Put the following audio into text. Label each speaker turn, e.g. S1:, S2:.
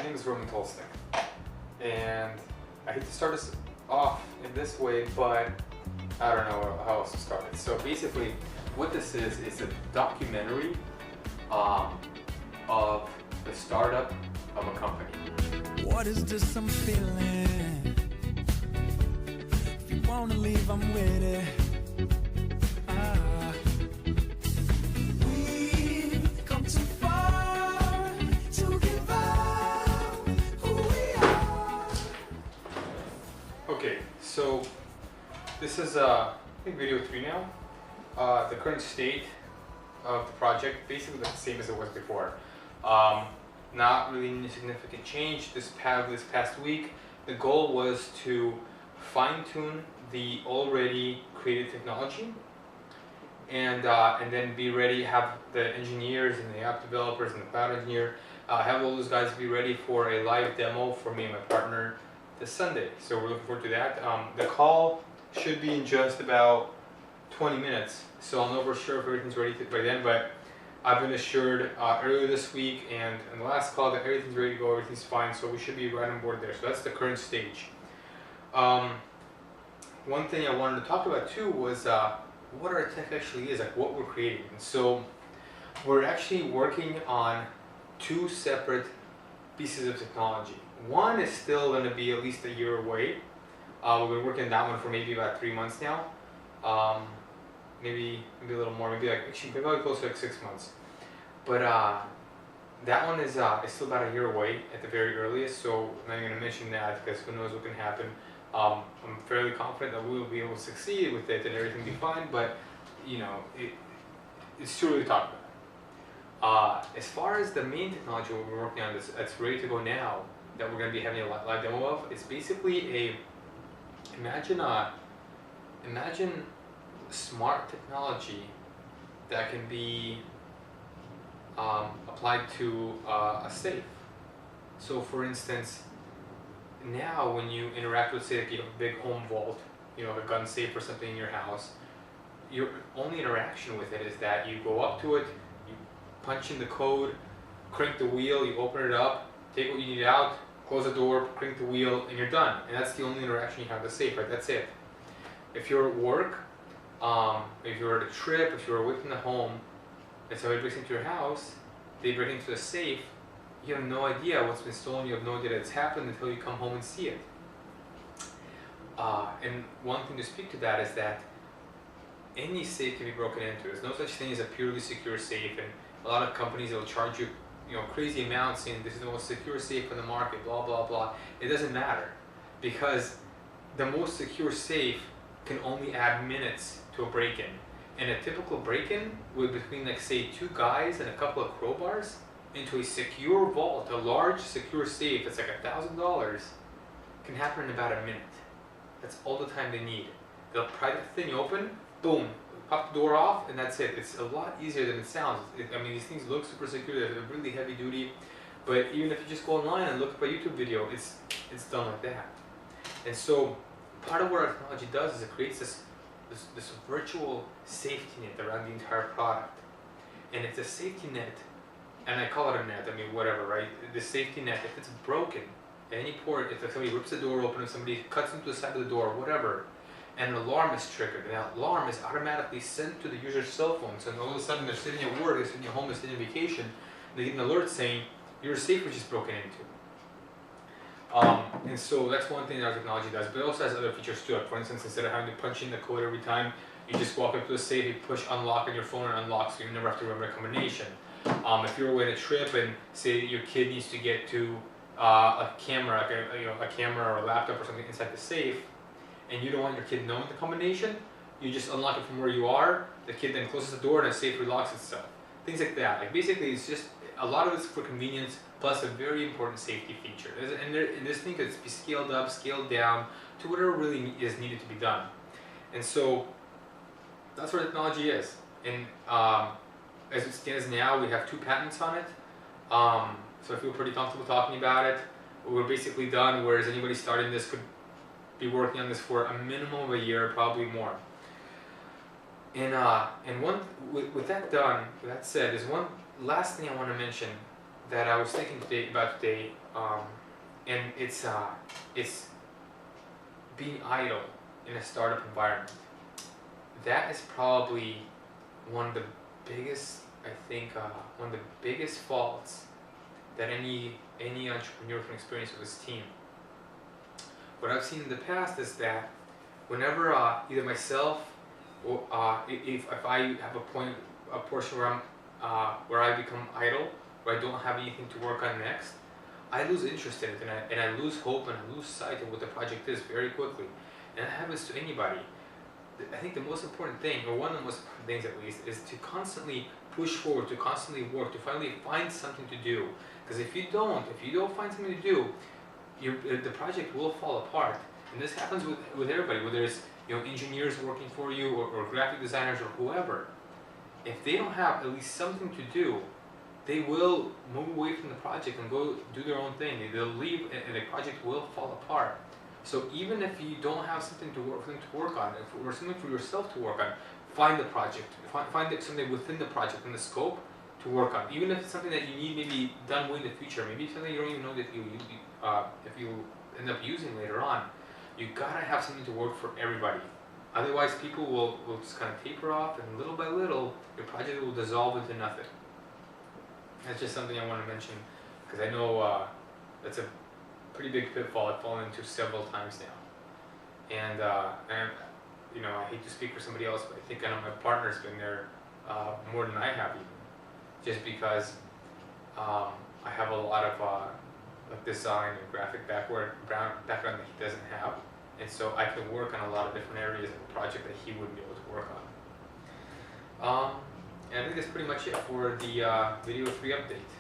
S1: My name is Roman Tolstik, and I hate to start us off in this way, but I don't know how else to start it. So basically, what this is a documentary of the startup of a company.
S2: What is this I'm feeling? If you wanna leave, I'm with it. We've come too far to give up who we are.
S1: Okay, so this is I think video 3 now. The current state of the project, basically the same as it was before. Not really any significant change this past week. The goal was to fine-tune the already created technology and then be ready, have the engineers and the app developers and the cloud engineer, have all those guys be ready for a live demo for me and my partner this Sunday. So we're looking forward to that. The call should be in just about 20 minutes, so I'll know for sure if everything's ready by then, but I've been assured earlier this week and in the last call that everything's ready to go, everything's fine, so we should be right on board there. So that's the current stage. One thing I wanted to talk about too was what our tech actually is, like what we're creating. And so we're actually working on 2 separate pieces of technology. One is still going to be at least a year away. We've been working on that one for maybe about 3 months now. Maybe a little more, maybe probably close to like 6 months. But that one is still about a year away at the very earliest, so I'm not going to mention that because who knows what can happen. I'm fairly confident that we will be able to succeed with it and everything will be fine, but you know, it's too early to talk about. As far as the main technology we're working on that's ready to go now, that we're going to be having a live demo of, it's basically imagine smart technology that can be applied to a safe. So for instance, now when you interact with, say, like you have a big home vault, you know, a gun safe or something in your house, your only interaction with it is that you go up to it, you punch in the code, crank the wheel, you open it up, take what you need out, close the door, crank the wheel, and you're done. And that's the only interaction you have with the safe, right? That's it. If you're at work, if you're at a trip, if you're away from the home, and somebody breaks into your house, they break into the safe, you have no idea what's been stolen, you have no idea that it's happened until you come home and see it. And one thing to speak to that is that any safe can be broken into. There's no such thing as a purely secure safe, and a lot of companies will charge you, crazy amounts saying this is the most secure safe in the market, blah, blah, blah. It doesn't matter, because the most secure safe can only add minutes to a break-in. And a typical break-in with between, like, say, 2 guys and a couple of crowbars into a secure vault, a large secure safe that's like $1,000, can happen in about a minute. That's all the time they need. They'll pry the thing open, boom, pop the door off, and that's it. It's a lot easier than it sounds. These things look super secure, they're really heavy duty, but even if you just go online and look up a YouTube video, it's done like that. And so part of what our technology does is it creates this virtual safety net around the entire product. And it's a safety net, and I call it a net, whatever, right? The safety net, if it's broken at any port, if somebody rips the door open, if somebody cuts into the side of the door, whatever, and an alarm is triggered, and that alarm is automatically sent to the user's cell phone. So all of a sudden they're sitting at work, they're sitting at home, they're sitting on vacation, and they get an alert saying, your safe was just broken into. And so that's one thing that our technology does, but it also has other features too. Like, for instance, instead of having to punch in the code every time, you just walk up to a safe, you push unlock on your phone and unlock, so you never have to remember a combination. If you're away on a trip and say your kid needs to get to a camera, a camera or a laptop or something inside the safe, and you don't want your kid knowing the combination, you just unlock it from where you are. The kid then closes the door and the safe relocks itself. Things like that. Like, basically, it's just a lot of it's for convenience, plus a very important safety feature. And this thing could be scaled up, scaled down to whatever really is needed to be done. And so that's what technology is. And as it stands now, we have 2 patents on it. So I feel pretty comfortable talking about it. We're basically done, whereas anybody starting this could be working on this for a minimum of a year, probably more. And with that done, with that said, there's one last thing I want to mention that I was thinking today, and it's being idle in a startup environment. That is probably one of the biggest, I think, one of the biggest faults that any entrepreneur can experience with his team. What I've seen in the past is that whenever either myself or if I have a portion where I become idle, where I don't have anything to work on next, I lose interest in it, and I lose hope, and I lose sight of what the project is very quickly. And that happens to anybody. I think the most important thing, or one of the most important things at least, is to constantly push forward, to constantly work, to finally find something to do. Because if you don't find something to do, the project will fall apart. And this happens with everybody, whether it's engineers working for you or graphic designers or whoever. If they don't have at least something to do, they will move away from the project and go do their own thing. They'll leave, and the project will fall apart. So even if you don't have something to work on, or something for yourself to work on, find the project, find something within the project, in the scope, to work on. Even if it's something that you need maybe done way in the future, maybe something you don't even know that if you end up using later on, you gotta have something to work for everybody. Otherwise, people will just kind of taper off, and little by little, your project will dissolve into nothing. That's just something I want to mention, because I know that's a pretty big pitfall I've fallen into several times now. And I hate to speak for somebody else, but I think I know my partner's been there more than I have, even. Just because I have a lot of like design and graphic background that he doesn't have, and so I can work on a lot of different areas of a project that he wouldn't be able to work on. And I think that's pretty much it for the video 3 update.